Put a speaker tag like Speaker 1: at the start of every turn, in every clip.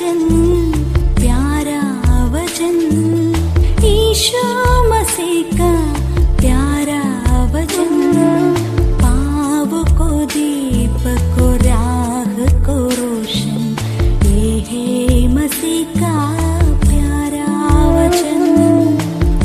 Speaker 1: वचन, प्यारा वचन, ईशु मसीह का प्यारा वचन, पाव को दीप को राह को रोशन, ये है मसीह का प्यारा वचन,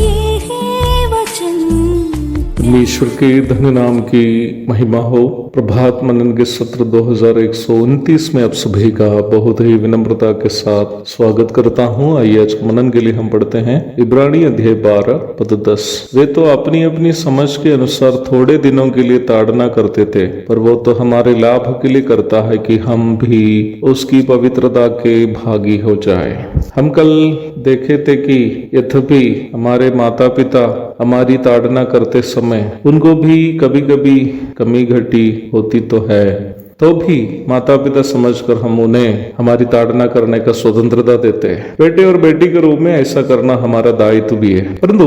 Speaker 1: ये है वचन।
Speaker 2: ईश्वर के धन्य नाम की महिमा हो। प्रभात मनन के सत्र 2129 में आप सभी का बहुत ही विनम्रता के साथ स्वागत करता हूँ। आइए आज मनन के लिए हम पढ़ते हैं इब्रानी अध्याय 12 पद 10। वे तो अपनी अपनी समझ के अनुसार थोड़े दिनों के लिए ताड़ना करते थे, पर वो तो हमारे लाभ के लिए करता है कि हम भी उसकी पवित्रता के भागी हो जाए। हम कल देखे थे कि यद्यपि हमारे माता पिता हमारी ताड़ना करते समय उनको भी कभी कभी कमी घटी होती तो है, तो भी माता पिता समझकर हम उन्हें हमारी ताड़ना करने का स्वतंत्रता देते हैं। बेटे और बेटी के रूप में ऐसा करना हमारा दायित्व भी है। परंतु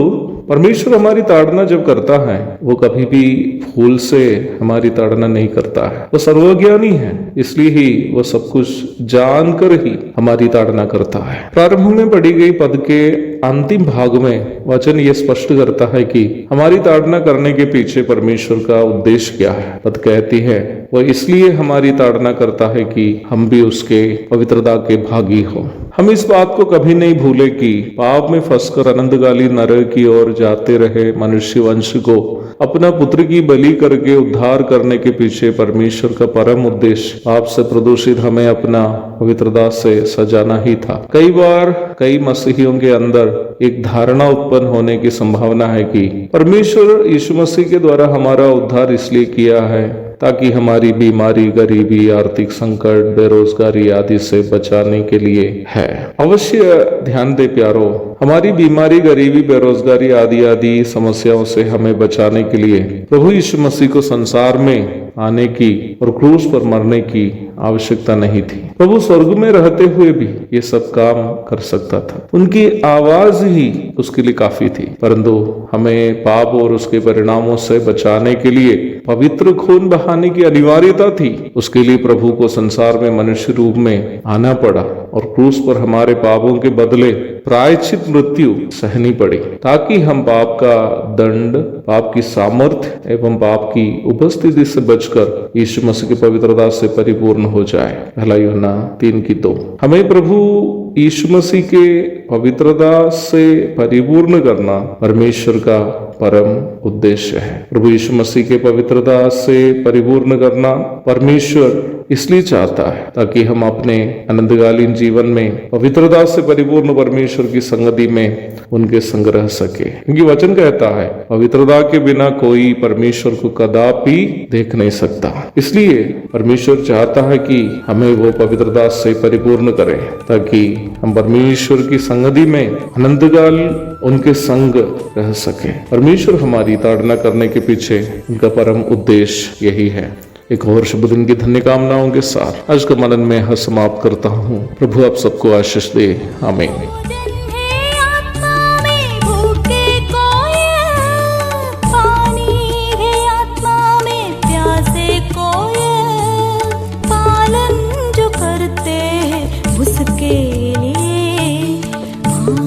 Speaker 2: परमेश्वर हमारी ताड़ना जब करता है वो कभी भी भूल से हमारी ताड़ना नहीं करता है। वो सर्वज्ञानी है, इसलिए ही वो सब कुछ जानकर ही हमारी ताड़ना करता है। प्रारंभ में पढ़ी गई पद के अंतिम भाग में वचन ये स्पष्ट करता है कि हमारी ताड़ना करने के पीछे परमेश्वर का उद्देश्य क्या है। पद कहती है वह इसलिए हमारी ताड़ना करता है कि हम भी उसके पवित्रता के भागी हो। हम इस बात को कभी नहीं भूले कि पाप में फंसकर अनंतकाली नरक की ओर जाते रहे मनुष्य वंश को अपना पुत्र की बलि करके उद्धार करने के पीछे परमेश्वर का परम उद्देश्य पाप से प्रदूषित हमें अपना पवित्रता से सजाना ही था। कई बार कई मसीहियों के अंदर एक धारणा उत्पन्न होने की संभावना है कि परमेश्वर यीशु मसीह के द्वारा हमारा उद्धार इसलिए किया है ताकि हमारी बीमारी, गरीबी, आर्थिक संकट, बेरोजगारी आदि से बचाने के लिए है। अवश्य ध्यान दे प्यारो, हमारी बीमारी, गरीबी, बेरोजगारी आदि समस्याओं से हमें बचाने के लिए प्रभु यीशु मसीह को संसार में आने की और क्रूस पर मरने की आवश्यकता नहीं थी। प्रभु स्वर्ग में रहते हुए भी ये सब काम कर सकता था, उनकी आवाज ही उसके लिए काफी थी। परंतु हमें पाप और उसके परिणामों से बचाने के लिए पवित्र खून बहाने की अनिवार्यता थी। उसके लिए प्रभु को संसार में मनुष्य रूप में आना पड़ा और क्रूस पर हमारे पापों के बदले प्रायश्चित मृत्यु सहनी पड़ी, ताकि हम पाप का दंड, पाप की सामर्थ्य एवं पाप की उपस्थिति से बचकर यीशु मसीह की पवित्रता से परिपूर्ण हो जाए। पहला यूहन्ना 3:2। हमें प्रभु यीशु मसीह के पवित्रता से परिपूर्ण करना परमेश्वर का परम उद्देश्य है। प्रभु यीशु मसीह के पवित्रता से परिपूर्ण करना परमेश्वर इसलिए चाहता है ताकि हम अपने अनंतकालीन जीवन में पवित्रता से परिपूर्ण परमेश्वर की संगति में उनके संग रह सके। क्योंकि वचन कहता है पवित्रता के बिना कोई परमेश्वर को कदापि देख नहीं सकता। इसलिए परमेश्वर चाहता है कि हमें वो पवित्रता से परिपूर्ण करे ताकि हम परमेश्वर की संगति में अनंतकाल उनके संग रह सके। परमेश्वर हमारी ताड़ना करने के पीछे उनका परम उद्देश्य यही है। एक और शुभ दिन की धन्य कामनाओं के साथ आज का मनन में यह समाप्त करता हूँ। प्रभु आप सबको आशीष दे। आमीन।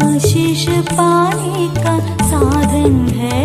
Speaker 1: आशीष पाने का साधन है।